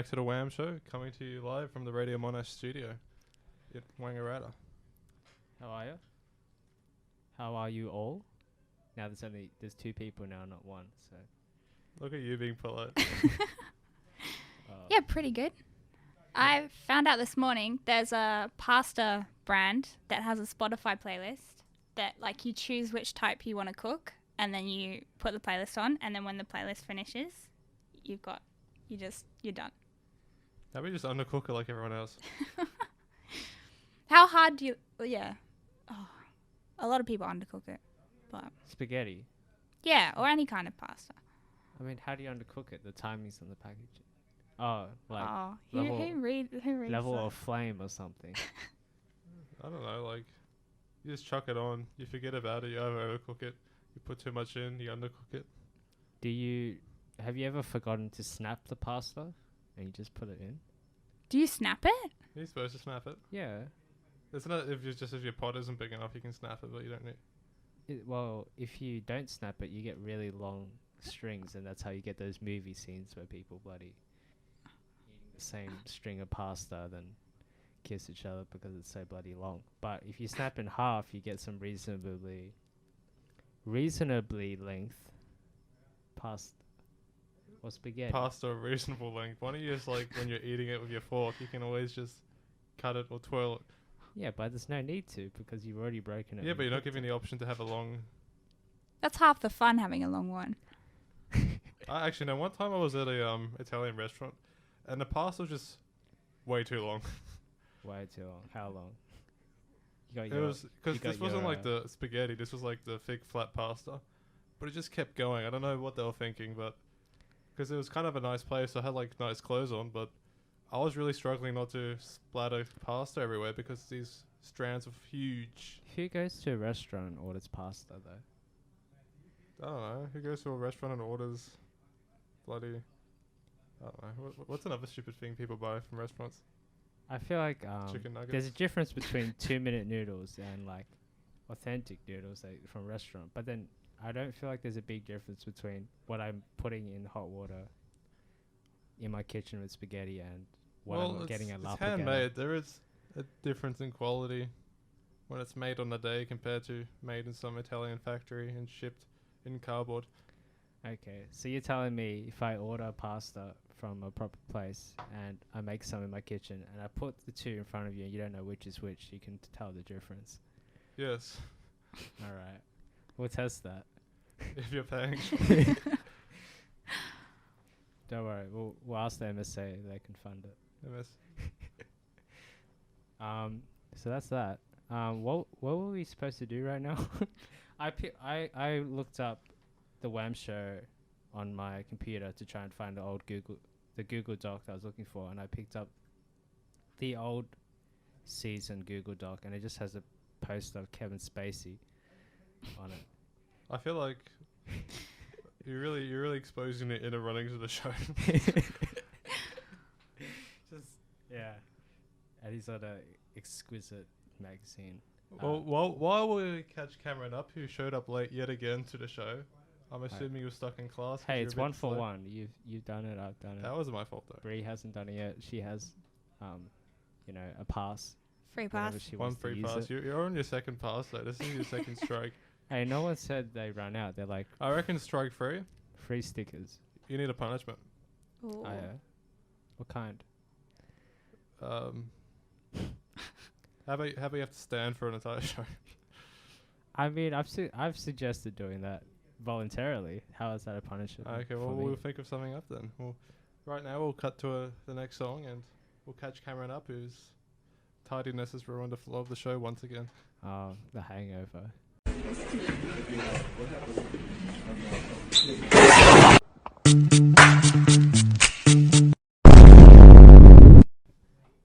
back to the WAM show, coming to you live from the Radio Monash studio in Wangaratta. How are you? How are you all? Now there's two people now, not one. So Look at you being polite. Yeah, pretty good. I found out this morning there's a pasta brand that has a Spotify playlist that like you choose which type you want to cook and then you put the playlist on, and then when the playlist finishes, you're done. How about you just undercook it like everyone else? How hard do you? Yeah, a lot of people undercook it, but spaghetti. yeah, or any kind of pasta. I mean, how do you undercook it? The timing's on the package. Oh, like who level, reads level that? of flame or something. I don't know, like, you just chuck it on, you forget about it, you overcook it, you put too much in, you undercook it. Have you ever forgotten to snap the pasta and you just put it in? Do you snap it? You're supposed to snap it. Yeah. Isn't it if your pot isn't big enough, you can snap it, but you don't need. Well, if you don't snap it, you get really long strings, and that's how you get those movie scenes where people bloody eating the same string of pasta, then kiss each other because it's so bloody long. But if you snap in half, you get some reasonably length pasta or spaghetti. Pasta of reasonable length. Why don't you just, like, when you're eating it with your fork, you can always just cut it or twirl it. Yeah, but there's no need to because you've already broken it. Yeah, but you're not given the option to have a long... That's half the fun, having a long one. I actually know, one time I was at a Italian restaurant, and the pasta was just way too long. Way too long. How long? It was because this wasn't like the spaghetti. This was like the thick flat pasta, but it just kept going. I don't know what they were thinking, but because it was kind of a nice place, I had like nice clothes on, but I was really struggling not to splatter pasta everywhere because these strands of huge. Who goes to a restaurant and orders pasta though? I don't know. Who goes to a restaurant and orders bloody... I don't know. What's another stupid thing people buy from restaurants? I feel like Chicken nuggets? there's a difference between 2-minute noodles and like authentic noodles like, from restaurant. But then I don't feel like there's a big difference between what I'm putting in hot water in my kitchen with spaghetti and what I'm getting at La it's handmade. There is a difference in quality when it's made on the day compared to made in some Italian factory and shipped in cardboard. Okay, so you're telling me if I order pasta from a proper place and I make some in my kitchen and I put the two in front of you and you don't know which is which, you can tell the difference. Yes. All right. We'll test that. If you're paying. Don't worry. We'll ask the MSA. They can fund it. MS. So that's that. What were we supposed to do right now? I looked up the WAM show on my computer to try and find the Google Doc that I was looking for, and I picked up the old season Google Doc, and it just has a poster of Kevin Spacey on it. I feel like you're really exposing the inner runnings of the show. Yeah. And he's on a exquisite magazine. Well, while we catch Cameron up, who showed up late yet again to the show, I'm assuming you were stuck in class. Hey, it's 1 for 1. You've done it. I've done it. That wasn't my fault though. Bree hasn't done it yet. She has, a pass. Free pass. One free pass. You're on your second pass though. This is your second strike. Hey, no one said they run out. They're like I reckon strike 3. free stickers. You need a punishment. Ooh. Oh, yeah. What kind? How about you have to stand for an entire show? I mean, I've suggested doing that voluntarily. How is that a punishment? Okay, well, we'll think of something up then. Well, right now we'll cut to the next song and we'll catch Cameron up, whose tardiness has ruined the flow of the show once again. Oh, the hangover.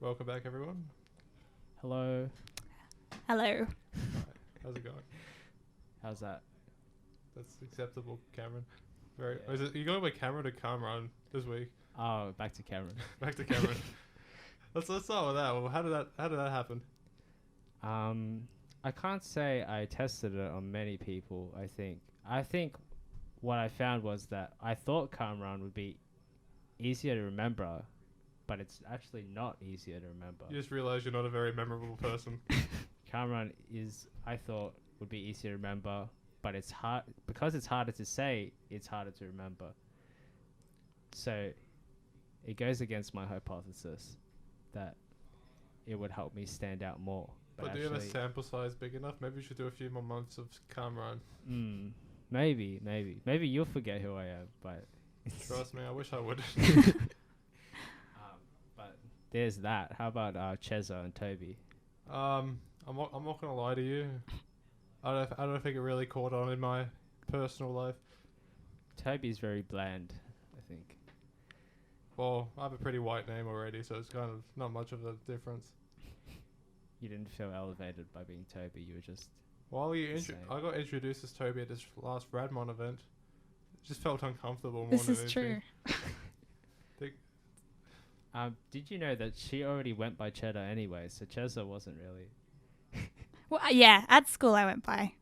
Welcome back, everyone. Hello. Hello. Right, how's it going? How's that? That's acceptable, Cameron. Very. Yeah. Is it you going by Cameron or Cameron this week? Oh, back to Cameron. Back to Cameron. Let's start with that. Well, how did that happen? I can't say I tested it on many people. I think what I found was that I thought Kamran would be easier to remember but it's actually not easier to remember. You just realize you're not a very memorable person. Cameron is, I thought, would be easier to remember, but it's hard because it's harder to say. It's harder to remember. So, it goes against my hypothesis that it would help me stand out more. But do you have a sample size big enough? Maybe you should do a few more months of Cameron. Maybe you'll forget who I am, but trust me, I wish I would. But there's that. How about Chezza and Toby? I'm not gonna lie to you. I don't think it really caught on in my personal life. Toby's very bland, I think. Well, I have a pretty white name already, so it's kind of not much of a difference. You didn't feel elevated by being Toby. You were just. Well, I got introduced as Toby at this last Radmon event. It just felt uncomfortable more this than is anything. true. Did you know that she already went by Cheddar anyway? So Chezza wasn't really. Well, yeah, at school I went by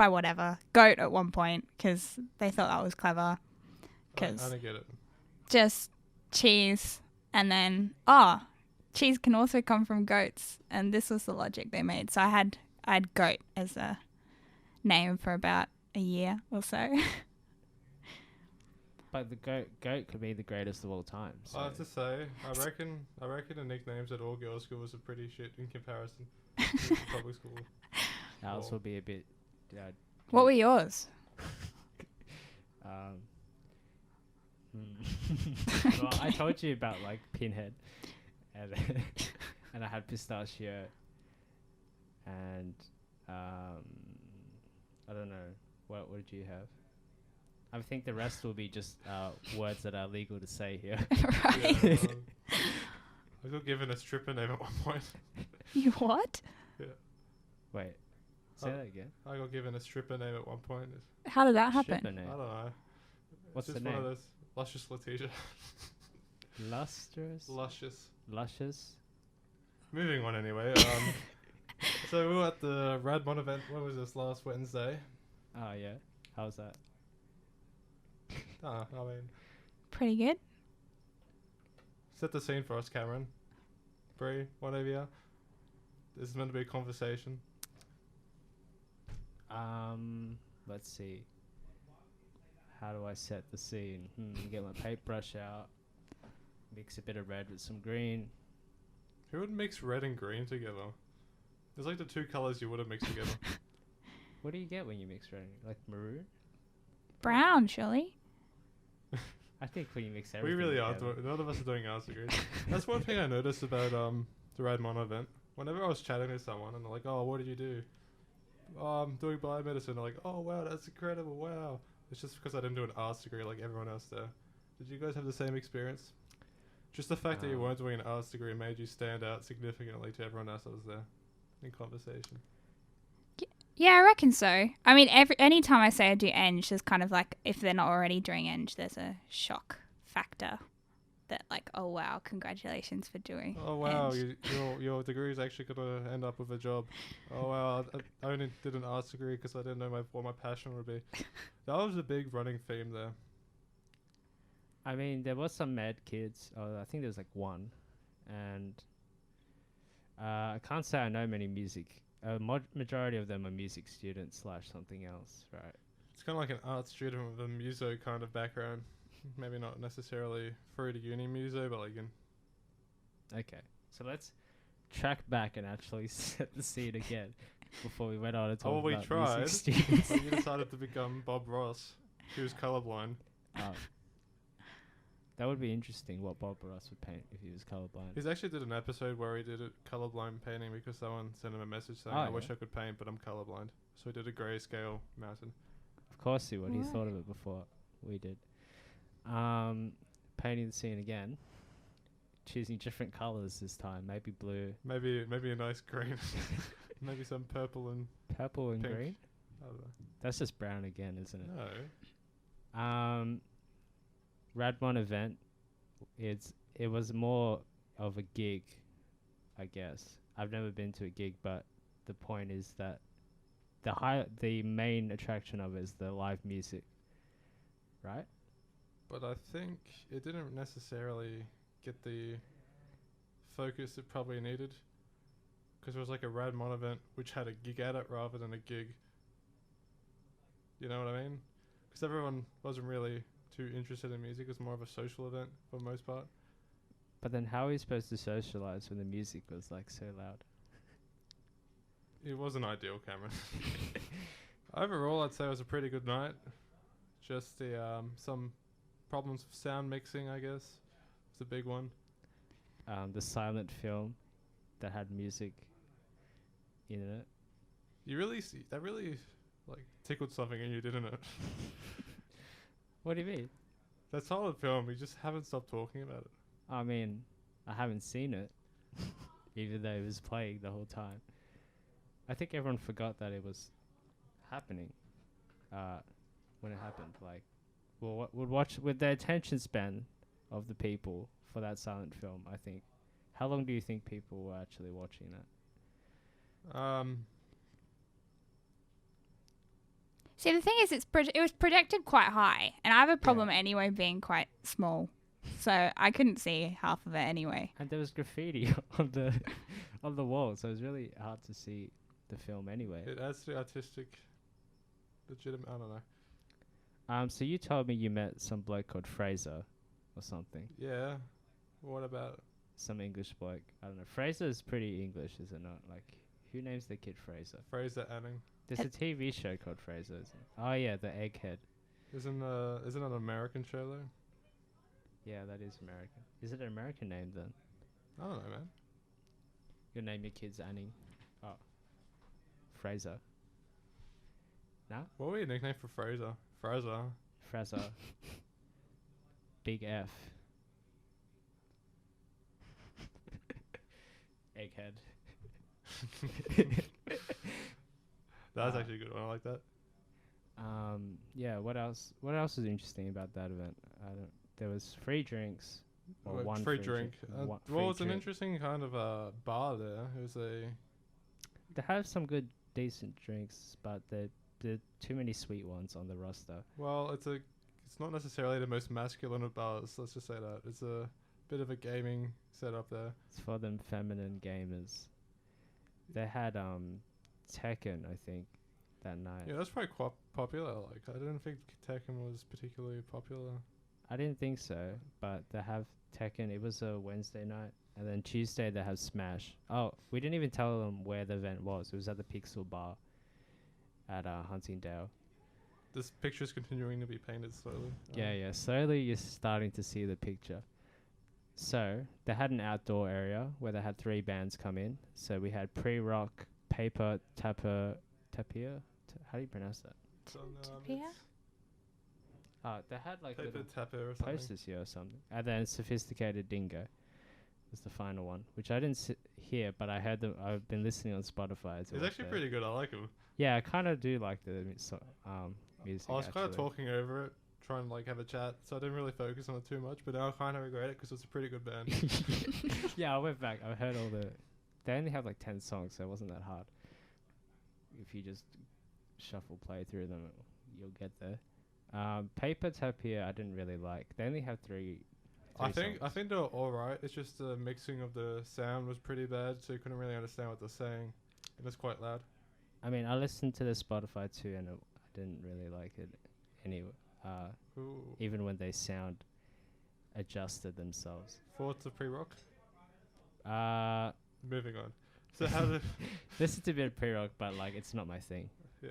whatever. Goat at one point because they thought that was clever. I don't get it. Just cheese and then, cheese can also come from goats. And this was the logic they made. So I had goat as a name for about a year or so. But the goat could be the greatest of all time. So. I have to say, I reckon the nicknames at all girls' schools are pretty shit in comparison to public school. Ours will be a bit. What were yours? Well, I told you about like Pinhead, and and I had pistachio, and I don't know what did you have? I think the rest will be just words that are legal to say here. Right. Yeah, I got given a stripper name at one point. You what? Yeah. Wait, say that again. I got given a stripper name at one point. How did that happen? Stripper name. I don't know. What's it's the just name? one of those Luscious Letitia. Lustrous? Luscious? Moving on anyway. So we were at the Radmon event. When was this? Last Wednesday. Oh yeah. How was that? I mean, Pretty good. set the scene for us, Cameron. Bree, one of you. This is meant to be a conversation. Let's see. How do I set the scene? Get my paintbrush out. Mix a bit of red with some green. Who would mix red and green together? There's like the two colors you would have mixed together. What do you get when you mix red? Like maroon? Brown, surely. I think when you mix We everything really are. together. None of us are doing arts degrees. That's one thing I noticed about the Radmon event. Whenever I was chatting to someone and they're like, "Oh, what did you do?" "Oh, I'm doing biomedicine." They're like, "Oh, wow, that's incredible! Wow." It's just because I didn't do an arts degree like everyone else there. Did you guys have the same experience? Just the fact that you weren't doing an arts degree made you stand out significantly to everyone else that was there in conversation. Yeah, I reckon so. I mean, any time I say I do Eng, there's kind of like, if they're not already doing Eng, there's a shock factor that like, oh wow, congratulations for doing Oh wow, Eng. your degree is actually going to end up with a job. Oh wow, I only did an arts degree because I didn't know what my passion would be. That was a big running theme there. I mean, there was some med kids. Oh, I think there was like one. And I can't say I know many music. Majority of them are music students / something else, right? It's kind of like an art student with a muso kind of background. Maybe not necessarily through to uni muso, but like in... Okay, so let's track back and actually set the scene again before we went on to talk we about tried. music students. So you decided to become Bob Ross, who's colorblind. That would be interesting what Bob Ross would paint if he was colorblind. He's actually did an episode where he did a colorblind painting because someone sent him a message saying, I wish I could paint, but I'm colorblind. So he did a grayscale mountain. Of course he would. What? He thought of it before we did. Painting the scene again. Choosing different colors this time. Maybe blue. Maybe a nice green. Maybe some purple and purple and pink. green. I don't know. That's just brown again, isn't it? No. Radmon event. It was more of a gig, I guess. I've never been to a gig, but the point is that the main attraction of it is the live music, right? But I think it didn't necessarily get the focus it probably needed. Because it was like a Radmon event which had a gig at it rather than a gig. You know what I mean? Because everyone wasn't really too interested in music. It was more of a social event for the most part. But then how are you supposed to socialize when the music was like so loud? It wasn't ideal, Cameron. Overall, I'd say it was a pretty good night. Just the some problems with sound mixing, I guess, was a big one. The silent film that had music in it. You really see that really like tickled something in you, didn't it? What do you mean? That silent film, you just haven't stopped talking about it. I mean, I haven't seen it, even though it was playing the whole time. I think everyone forgot that it was happening when it happened. Like, would watch with the attention span of the people for that silent film. I think. How long do you think people were actually watching that? See, the thing is, it was projected quite high, and I have a problem anyway being quite small, so I couldn't see half of it anyway. And there was graffiti on the wall, so it was really hard to see the film anyway. It adds to artistic, legitimate. I don't know. So you told me you met some bloke called Fraser, or something. Yeah. What about? Some English bloke. I don't know. Fraser is pretty English, is it not? Like, who names the kid Fraser? Fraser Anning. There's a TV show called Fraser, isn't it? Oh yeah, the Egghead. Isn't it an American show though? Yeah, that is American. Is it an American name then? I don't know, man. Your name your kids Anning. Oh. Fraser. No? What would be a nickname for Fraser? Fraser. Big F. Egghead. That's actually a good one. I like that. Yeah. What else? What else was interesting about that event? There was free drinks. Or one free drink. Well, it's an drink. interesting kind of bar there. It was a. They have some good, decent drinks, but there are too many sweet ones on the roster. Well, it's not necessarily the most masculine of bars. Let's just say that it's a bit of a gaming setup there. It's for them feminine gamers. They had Tekken, I think, that night. Yeah, that's probably quite popular. Like, I didn't think Tekken was particularly popular. I didn't think so, but they have Tekken. It was a Wednesday night, and then Tuesday they have Smash. Oh, we didn't even tell them where the event was. It was at the Pixel Bar at Huntingdale. This picture's continuing to be painted slowly. Yeah. Slowly you're starting to see the picture. So they had an outdoor area where they had 3 bands come in. So we had pre-rock, Paper Tapir. How do you pronounce that? Tapir? They had like Paper little Tapir or something. posters here or something. And then Sophisticated Dingo was the final one, which I didn't hear, but I heard them. I've been listening on Spotify. It's actually pretty good. I like him. Yeah, I kind of do like the music. I was kind of talking over it, trying to like have a chat, so I didn't really focus on it too much. But now I kind of regret it because it's a pretty good band. Yeah, I went back. I heard all the. They only have like 10 songs, so it wasn't that hard. If you just shuffle play through them, you'll get there. Paper Tapir, I didn't really like. They only have 3 I think songs. they're alright. It's just the mixing of the sound was pretty bad, so you couldn't really understand what they're saying. It was quite loud. I mean, I listened to the Spotify too, and I didn't really like it anyway. Even when they sound adjusted themselves. Thoughts of pre-rock? Moving on. So how do Listen to a bit of pre-rock, but like it's not my thing. Yeah.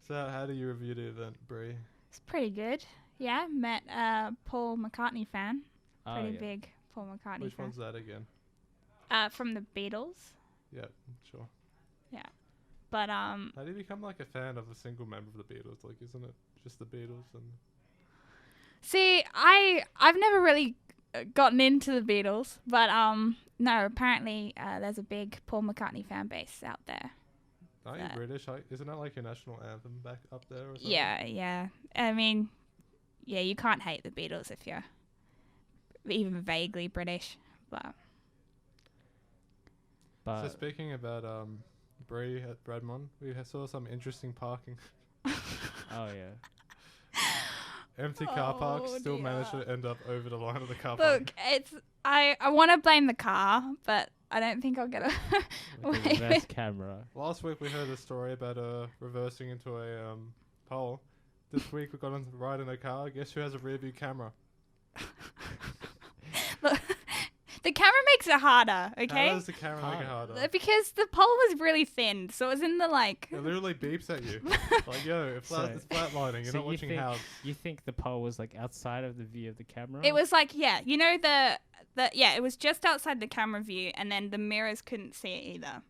So how do you review the event, Brie? It's pretty good. Yeah, met Paul McCartney fan. Pretty big Paul McCartney Which fan. one's that again? From the Beatles. Yeah, sure. Yeah. But How do you become like a fan of a single member of the Beatles? Like, isn't it just the Beatles and? See, I've never really gotten into the Beatles, but no, apparently there's a big Paul McCartney fan base out there. Aren't you British? Isn't that like your national anthem back up there or something? Yeah. I mean, yeah, you can't hate the Beatles if you're even vaguely British, but so speaking about Brie at Bradmon, we saw some interesting parking. Oh yeah. empty car park, Oh, still dear. managed to end up over the line of the car park. Look, I want to blame the car, but I don't think I'll get With the reverse camera. Last week we heard a story about reversing into a pole. This week we got on ride in a car. Guess who has a rear view camera? Look, the camera makes it harder, okay? How does the camera make it harder? Because the pole was really thin, so it was in the like. It literally beeps at you. Like, yo, it's flatlining. You're So not watching House. You think the pole was like outside of the view of the camera? It was like, yeah, you know it was just outside the camera view, and then the mirrors couldn't see it either.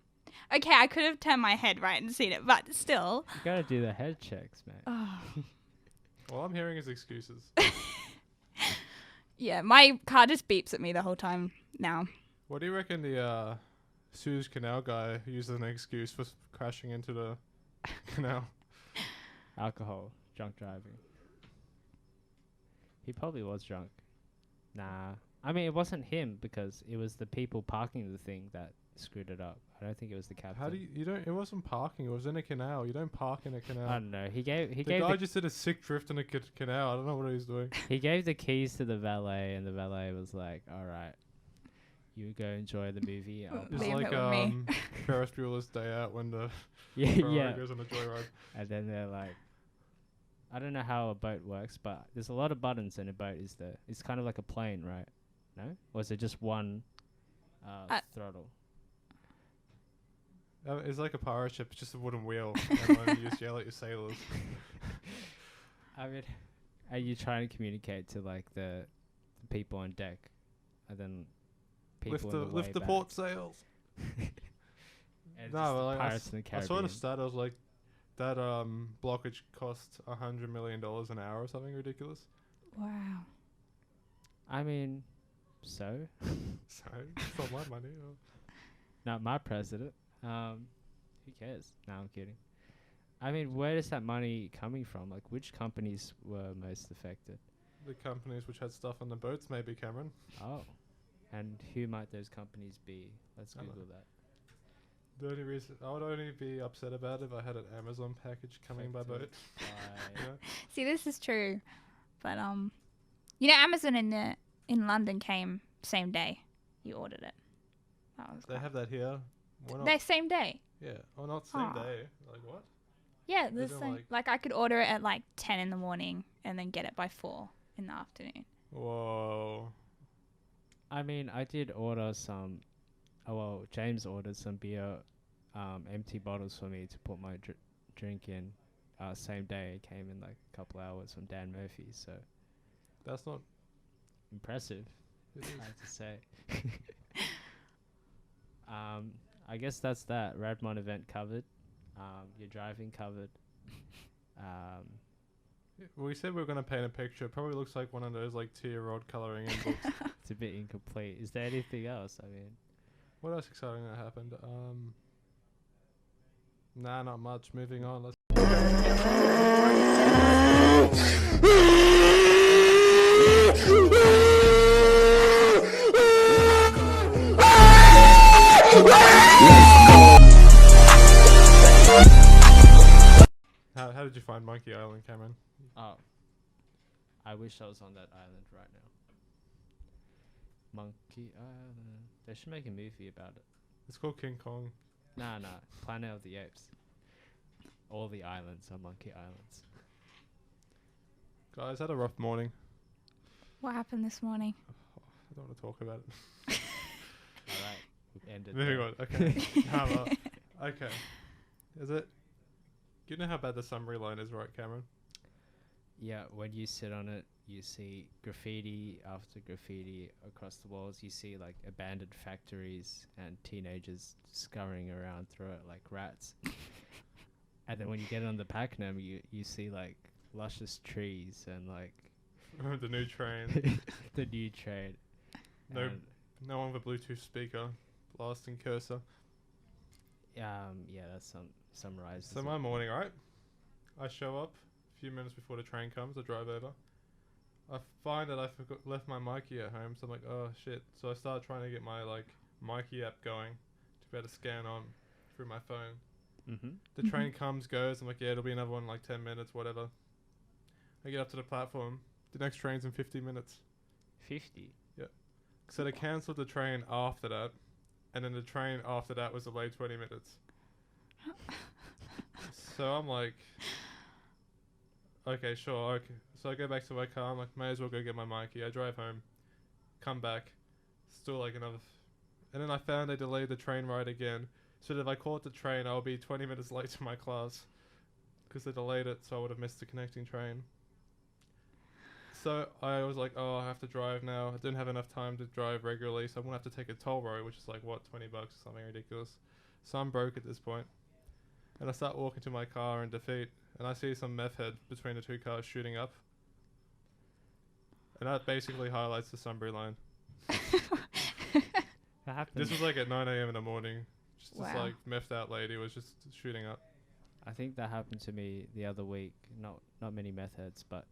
Okay, I could have turned my head right and seen it, but still. You gotta do the head checks, man. Oh. All I'm hearing is excuses. Yeah, my car just beeps at me the whole time now. What do you reckon the Suez Canal guy used as an excuse for crashing into the canal? Alcohol, drunk driving. He probably was drunk. Nah. I mean, it wasn't him because it was the people parking the thing that screwed it up. I don't think it was the captain. How do you don't? It wasn't parking. It was in a canal. You don't park in a canal. I don't know. He gave the guy just did a sick drift in a canal. I don't know what he was doing. He gave the keys to the valet, and the valet was like, "All right, you go enjoy the movie." It's Leave like it with me. Ferris Bueller's Day Out when the yeah. Ferrari goes on a joyride. And then they're like, I don't know how a boat works, but there's a lot of buttons in a boat. It's kind of like a plane, right? No, or is it just one throttle? It's like a pirate ship. It's just a wooden wheel. And then you just yell at your sailors. I mean, are you trying to communicate to like the people on deck, and then people lift the port sails? And No, just the like Pirates in the I Caribbean. saw the stat. I was like, that blockage costs $100 million an hour or something ridiculous. Wow. I mean, so So it's not my money. not my president. Who cares? No, I'm kidding. I mean, where is that money coming from? Like, which companies were most affected? The companies which had stuff on the boats, maybe, Cameron. Oh, and who might those companies be? Let's I don't Google that. The only reason I would only be upset about it if I had an Amazon package coming by boat. Yeah. See, this is true, but you know, Amazon in London came same day you ordered it. That was They have that here. Why not? they same day. Yeah. Or not same Aw. day. Like what? Yeah, They the don't same. Like I could order it at like 10 in the morning and then get it by 4 in the afternoon. Whoa. I mean, I did order some. Oh well, James ordered some beer, empty bottles for me to put my drink in. Same day, it came in like a couple hours from Dan Murphy. So That's not. impressive, It is. I have to say. I guess that's that. Radmon event covered. Your driving covered. We said we were going to paint a picture. It probably looks like one of those like 2-year-old colouring in books. It's a bit incomplete. Is there anything else? I mean, What else exciting that happened? Nah, not much. Moving on. Let's. How did you find Monkey Island, Cameron? oh, I wish I was on that island right now. Monkey Island. They should make a movie about it. It's called King Kong. Nah, Planet of the Apes. All the islands are monkey islands. Guys, had a rough morning. What happened this morning? I don't want to talk about it. Alright, we've ended Moving there. on. Okay. Okay. Is it? Do you know how bad the summary line is, right, Cameron? Yeah, when you sit on it, you see graffiti after graffiti across the walls. You see like abandoned factories and teenagers scurrying around through it like rats. And then when you get on the Pakenham, you see like luscious trees and like The new train. the new train. No, And, no one with a Bluetooth speaker. Blasting cursor. yeah, that's summarized. So my morning, right? I show up a few minutes before the train comes. I drive over. I find that I left my Mikey at home. So I'm like, oh shit. So I start trying to get my like Mikey app going to be able to scan on through my phone. Mm-hmm. The train comes, goes. I'm like, yeah, it'll be another one in like 10 minutes, whatever. I get up to the platform. The next train's in 50 minutes. 50? So they cancelled the train after that. And then the train after that was delayed 20 minutes. So I'm like, okay, sure. Okay. So I go back to my car. I'm like, may as well go get my Mikey. I drive home. Come back. Still like another... And then I found they delayed the train ride again. So that if I caught the train, I'll be 20 minutes late to my class. Because they delayed it, so I would have missed the connecting train. So I was like, oh, I have to drive now. I didn't have enough time to drive regularly, so I'm going to have to take a toll road, which is like, what, $20 or something ridiculous. So I'm broke at this point. And I start walking to my car in defeat, and I see some meth head between the two cars shooting up. And that basically highlights the Sunbury line. That happened. This was like at 9 a.m. in the morning. Just Wow. this like methed out lady was just shooting up. I think that happened to me the other week. Not many methods, but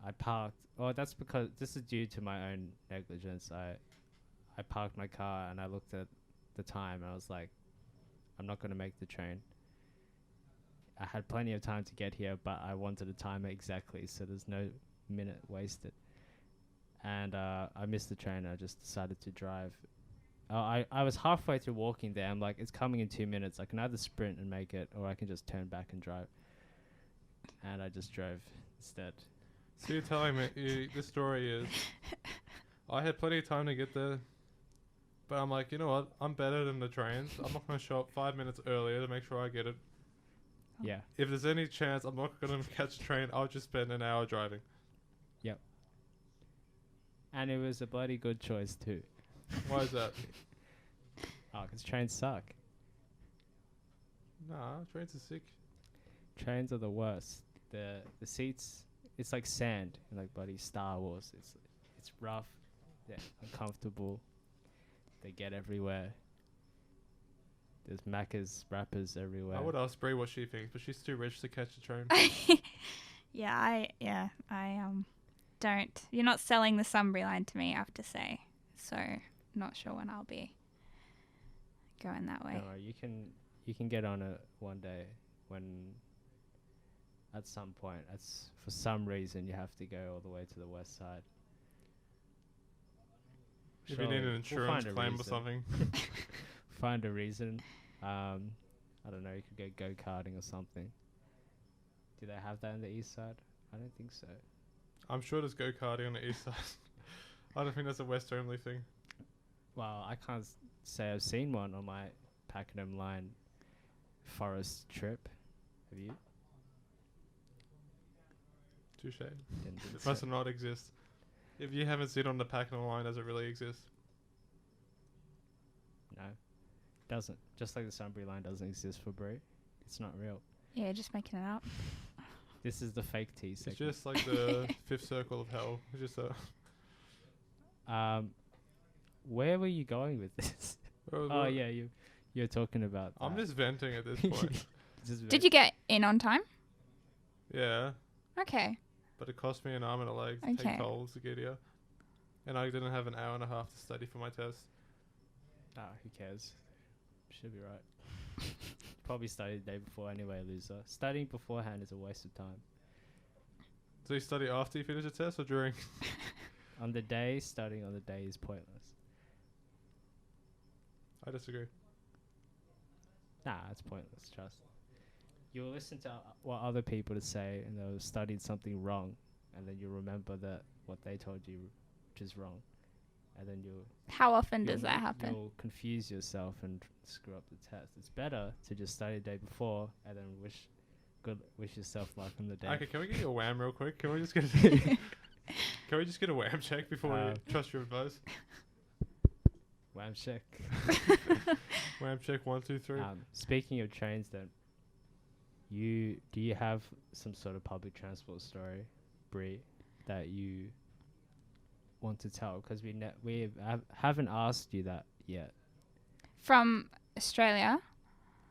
I parked. Oh, that's because this is due to my own negligence. I parked my car and I looked at the time and I was like, I'm not going to make the train. I had plenty of time to get here, but I wanted to time it exactly, so there's no minute wasted. And I missed the train. I just decided to drive. I was halfway through walking there. I'm like, it's coming in 2 minutes. I can either sprint and make it, or I can just turn back and drive. And I just drove instead. So you're telling me the story is, I had plenty of time to get there, but I'm like, you know what? I'm better than the trains. I'm not going to show up 5 minutes earlier to make sure I get it. Yeah. If there's any chance I'm not going to catch a train, I'll just spend an hour driving. Yep. And it was a bloody good choice too. Why is that? Oh, because trains suck. Nah, trains are sick. Trains are the worst. The seats, it's like sand in like bloody Star Wars. It's rough. They're uncomfortable. They get everywhere. There's Macca's wrappers everywhere. I would ask Brie what she thinks, but she's too rich to catch a train. I don't. You're not selling the Sunbury line to me, I have to say. So, not sure when I'll be going that way. No, you can get on it one day when at some point, for some reason you have to go all the way to the west side. If you need an insurance find a claim or reason. something. Find a reason. I don't know, you could go go-karting or something. Do they have that on the east side? I don't think so. I'm sure there's go-karting on the east side. I don't think that's a west-only thing. Well, I can't say I've seen one on my Pakenham Line forest trip. Have you? Touche. Didn't think It so. must not exist. If you haven't seen it on the Pakenham line, does it really exist? No. Doesn't. Just like the Sunbury line doesn't exist for Brie. It's not real. Yeah, just making it up. This is the fake tea It's segment. just like the fifth circle of hell. It's just a... Where were you going with this? Oh yeah, you're talking about. I'm that. just venting at this point. Did you get in on time? Yeah, Okay. but it cost me an arm and a leg to Okay. take tolls to get here. And I didn't have an hour and a half to study for my test. Who cares? Should be right. Probably studied the day before anyway, loser. Studying beforehand is a waste of time. So you study after you finish a test or during? On the day, studying on the day is pointless. I disagree. Nah, it's pointless, trust. You'll listen to what other people to say and they'll studied something wrong and then you'll remember that what they told you which is wrong. And then How often does that happen? You'll confuse yourself and screw up the test. It's better to just study the day before and then wish yourself luck on the day. Okay, can we get you a WAM real quick? Can we just get can we just get a WAM check before we trust your advice? WAM check. WAM check 1, 2, 3. Speaking of trains, then, do you have some sort of public transport story, Brie, that you want to tell? Because we haven't asked you that yet. From Australia?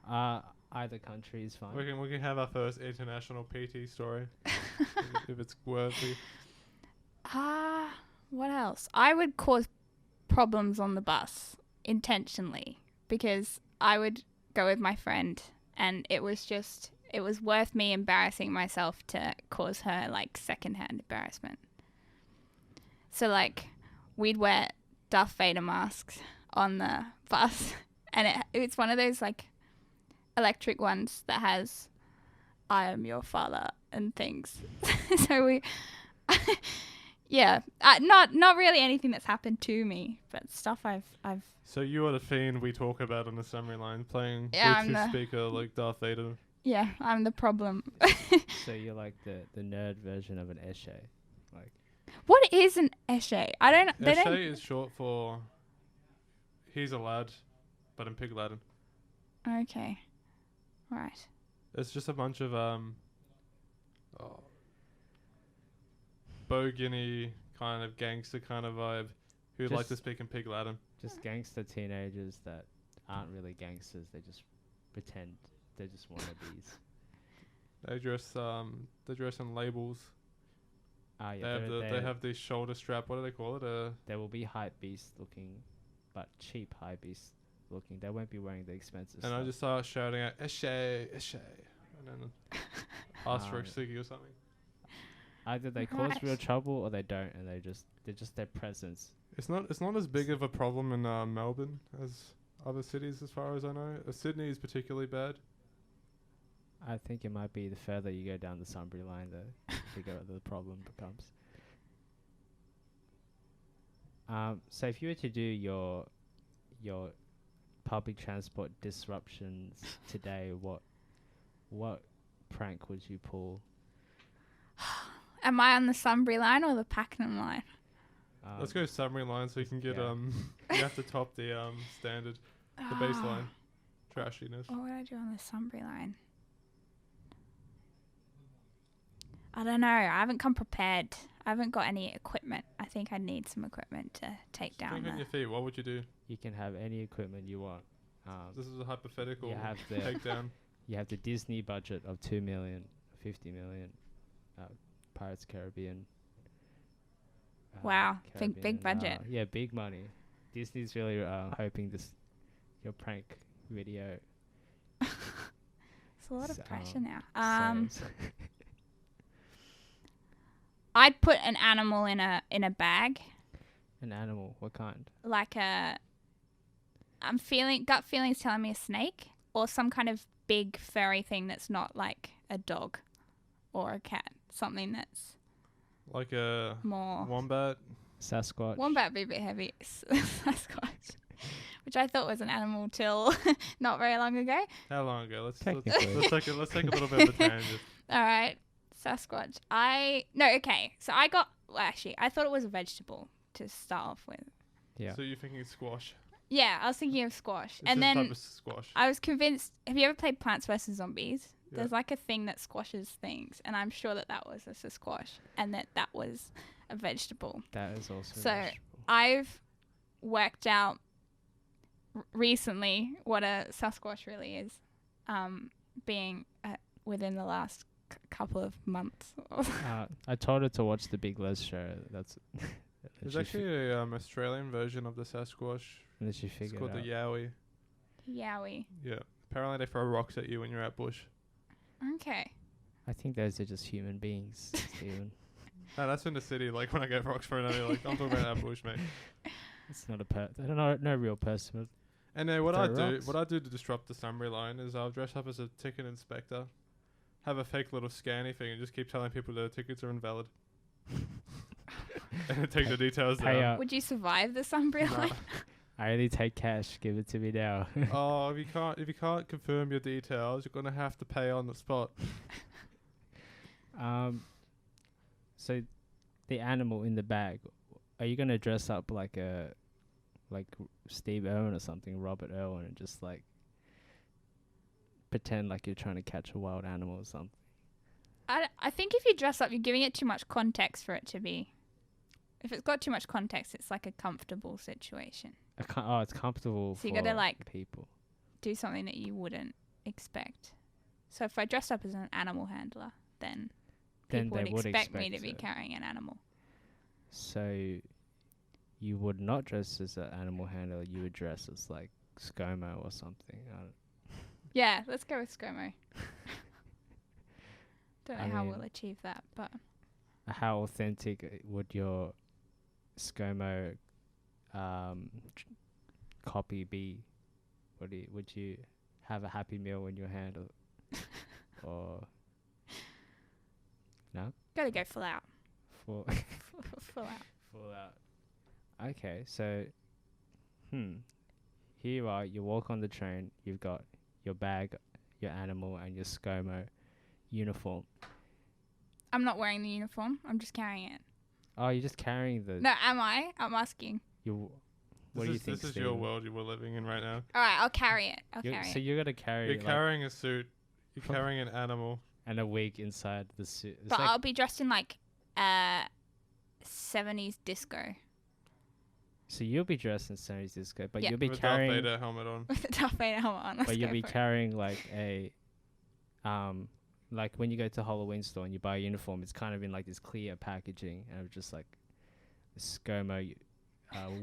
Either country is fine. We can have our first international PT story if it's worthy. What else? I would cause problems on the bus intentionally because I would go with my friend and it was it was worth me embarrassing myself to cause her like secondhand embarrassment. So like we'd wear Darth Vader masks on the bus, and it's one of those like electric ones that has "I am your father" and things. So we, yeah, not really anything that's happened to me, but stuff I've. So you are the fiend we talk about on the summary line, playing Yeah, Bluetooth speaker like Darth Vader. Yeah, I'm the problem. So you're like the nerd version of an esche. Like, what is an esche? I don't. They don't. Esche is short for he's a lad, but in Pig Latin. Okay. Right. It's just a bunch of Bow-Guinea kind of gangster kind of vibe who like to speak in Pig Latin. just gangster teenagers that aren't really gangsters. They just pretend they're just wannabes. They dress in labels. Yeah, They have the shoulder strap. What do they call it? They will be hype beast looking, but cheap hype beast looking. They won't be wearing the expensive And stuff. I just start shouting out "Esche, Esche," and then ask for a ciggy or something. Either they cause real trouble or they don't, and they're just their presence. It's not as big of a problem in Melbourne as other cities, as far as I know. Sydney is particularly bad. I think it might be the further you go down the Sunbury line, the bigger the problem becomes. So if you were to do your public transport disruptions today, what prank would you pull? Am I on the Sunbury line or the Pakenham line? Let's go summary line so you can get you have to top the standard, the baseline trashiness. What would I do on the Sunbury line? I don't know. I haven't come prepared. I haven't got any equipment. I think I need some equipment to take down Think on your feet. What would you do? You can have any equipment you want. This is a hypothetical You have the takedown. You have the Disney budget of 2 million, 50 million, Pirates Caribbean. Wow, Caribbean, big budget. Yeah, big money. Disney's really hoping your prank video. It's a lot of pressure now. sells. I'd put an animal in a bag. An animal? What kind? Like gut feelings telling me a snake or some kind of big furry thing that's not like a dog or a cat. Something that's like a more wombat. Sasquatch. Wombat would be a bit heavy. Sasquatch, which I thought was an animal till not very long ago. How long ago? Let's take a little bit of a tangent. All right, Sasquatch. So I thought it was a vegetable to start off with. Yeah. So you're thinking squash? Yeah, I was thinking of squash, It's and just a then type of squash. I was convinced. Have you ever played Plants vs Zombies? Yeah. There's like a thing that squashes things, and I'm sure that was a squash, and that was a vegetable. That is also So a vegetable. I've worked out recently what a Sasquatch really is, being within the last couple of months. I told her to watch the Big Les show. That's There's actually a Australian version of the Sasquatch. and then she It's figured called out. the Yowie. Yowie. Yeah. Apparently they throw rocks at you when you're out bush. Okay. I think those are just human beings, Stephen. No, that's in the city. Like when I get rocks thrown at me, like I'm talking about out bush, mate. It's not no real person. Would And then what throw I do rocks. to disrupt the Sunbury line is I'll dress up as a ticket inspector, have a fake little scanny thing, and just keep telling people their tickets are invalid. And then take the details Pay down. up. Would you survive the Sunbury Nah. line? I only take cash. Give it to me now. Oh, if you can't confirm your details, you're gonna have to pay on the spot. So the animal in the bag, are you gonna dress up like Steve Irwin or something, Robert Irwin, and just like pretend like you're trying to catch a wild animal or something? I think if you dress up, you're giving it too much context for it to be. If it's got too much context, it's like a comfortable situation. It's comfortable So you for gotta, like, people. Do something that you wouldn't expect. So if I dressed up as an animal handler, then people they would expect me to be it. carrying an animal. So you would not dress as an animal handler. You would dress as like ScoMo or something. Yeah, let's go with ScoMo. Don't know how we'll achieve that, but how authentic would your ScoMo copy be? Would you have a Happy Meal in your hand, or no? gotta go full out. Full Full out. full out. Okay, so here you are. You walk on the train. You've got your bag, your animal, and your ScoMo uniform. I'm not wearing the uniform. I'm just carrying it. Oh, you're just carrying the. No, am I? I'm asking. What do you think? This is your world you were living in right now. All right, I'll carry it. So you're gonna carry. You're carrying a suit. You're carrying an animal and a wig inside the suit. But I'll be dressed in like 70s disco. So you'll be dressed in 70s disco, but you'll be with carrying a Darth Vader helmet on. With a Darth Vader helmet on. But you'll be carrying like a like when you go to a Halloween store and you buy a uniform, it's kind of in like this clear packaging and just like a ScoMo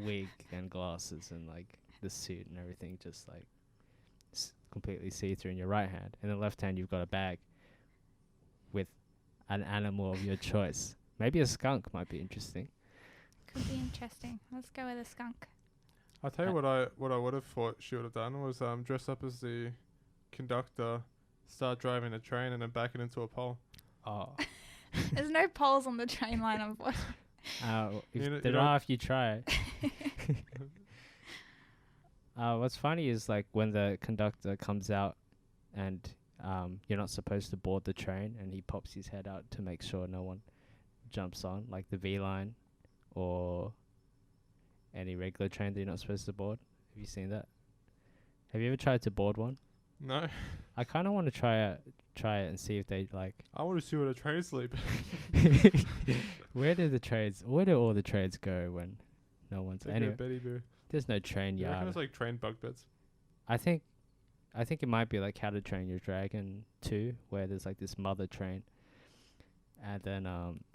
wig and glasses and like the suit and everything just like completely see-through in your right hand. In the left hand you've got a bag with an animal of your choice. Maybe a skunk might be interesting. Could be interesting. Let's go with a skunk. I'll tell you what I would have thought she would have done was dress up as the conductor, start driving a train, and then back it into a pole. Oh. There's no poles on the train line, unfortunately. If you try. What's funny is like when the conductor comes out and you're not supposed to board the train and he pops his head out to make sure no one jumps on, like the V line or any regular train that you're not supposed to board. Have you seen that? Have you ever tried to board one? No. I kind of want to try it and see if they like. I want to see where the trains sleep. Where do all the trains go when no one's anyway? There's no train yard. There's like train bug beds. I think it might be like How to Train Your Dragon 2, where there's like this mother train, and then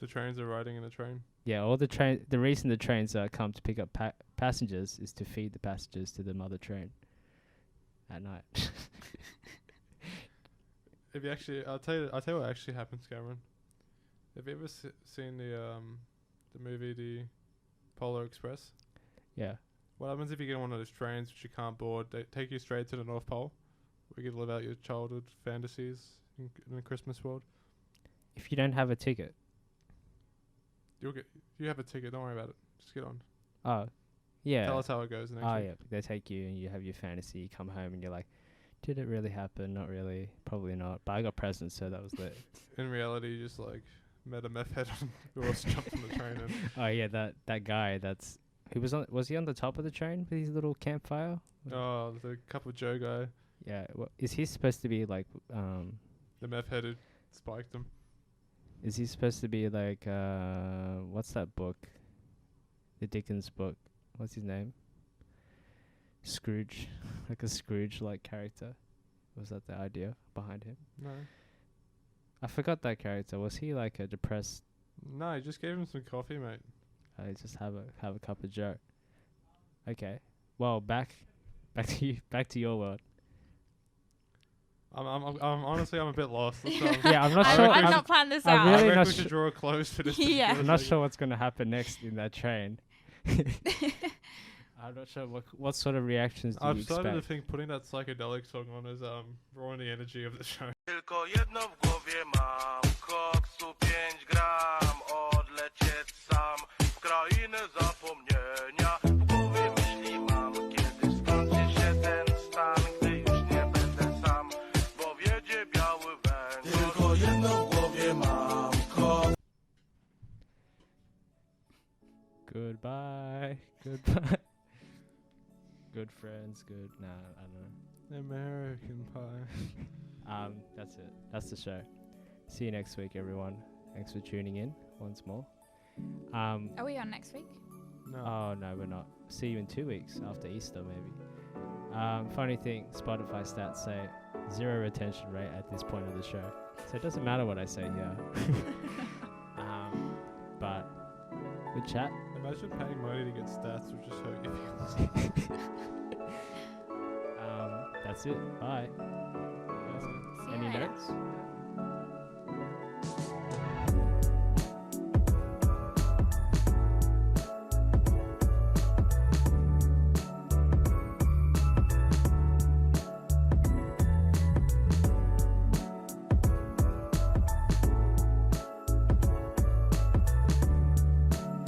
the trains are riding in a train. Yeah, the reason the trains come to pick up passengers is to feed the passengers to the mother train at night. If you actually, I'll tell you what actually happens, Cameron. Have you ever seen the movie The Polar Express? Yeah. What happens if you get on one of those trains which you can't board? They take you straight to the North Pole, where you get to live out your childhood fantasies in the Christmas world. If you don't have a ticket, you have a ticket. Don't worry about it. Just get on. Oh, yeah. Tell us how it goes next week. Yeah. They take you and you have your fantasy. You come home and you're like, did it really happen? Not really. Probably not. But I got presents, so that was lit. In reality, you just like met a meth head who else jumped on the train. Oh yeah, that guy. Was he on the top of the train with his little campfire? Oh, the Cup of Joe guy. Yeah. Is he supposed to be like the meth head who spiked him? Is he supposed to be like what's that book? The Dickens book. What's his name? Scrooge. Like a Scrooge-like character. Was that the idea behind him? No. I forgot that character. Was he like a depressed? No, I just gave him some coffee, mate. I just have a cup of Joe. Okay. Well, back to your world. I'm honestly I'm a bit lost. Yeah, I'm not sure. I've not planned this out. Really I reckon we should draw a close for this. Yeah. I'm not sure what's going to happen next in that train. I'm not sure what sort of reactions do you expect. I've started to think putting that psychedelic song on is drawing the energy of the show. Tylko jedno w głowie mam, koksu 5 gram, odlecieć sam w krainę zapomnienia. W głowie myśli mam, kiedy skończy się ten stan, gdy już nie będę sam, bo wiedzie biały węgiel. Tylko jedno w głowie mam, Goodbye. Good friends, good. Nah, I don't know. American Pie. That's it. That's the show. See you next week, everyone. Thanks for tuning in once more. Are we on next week? No. Oh no, we're not. See you in 2 weeks after Easter, maybe. Funny thing, Spotify stats say 0 retention rate at this point of the show, so it doesn't matter what I say here. But good chat. Imagine paying money to get stats would just hurt your feelings. That's it. Bye. See you Any later. notes?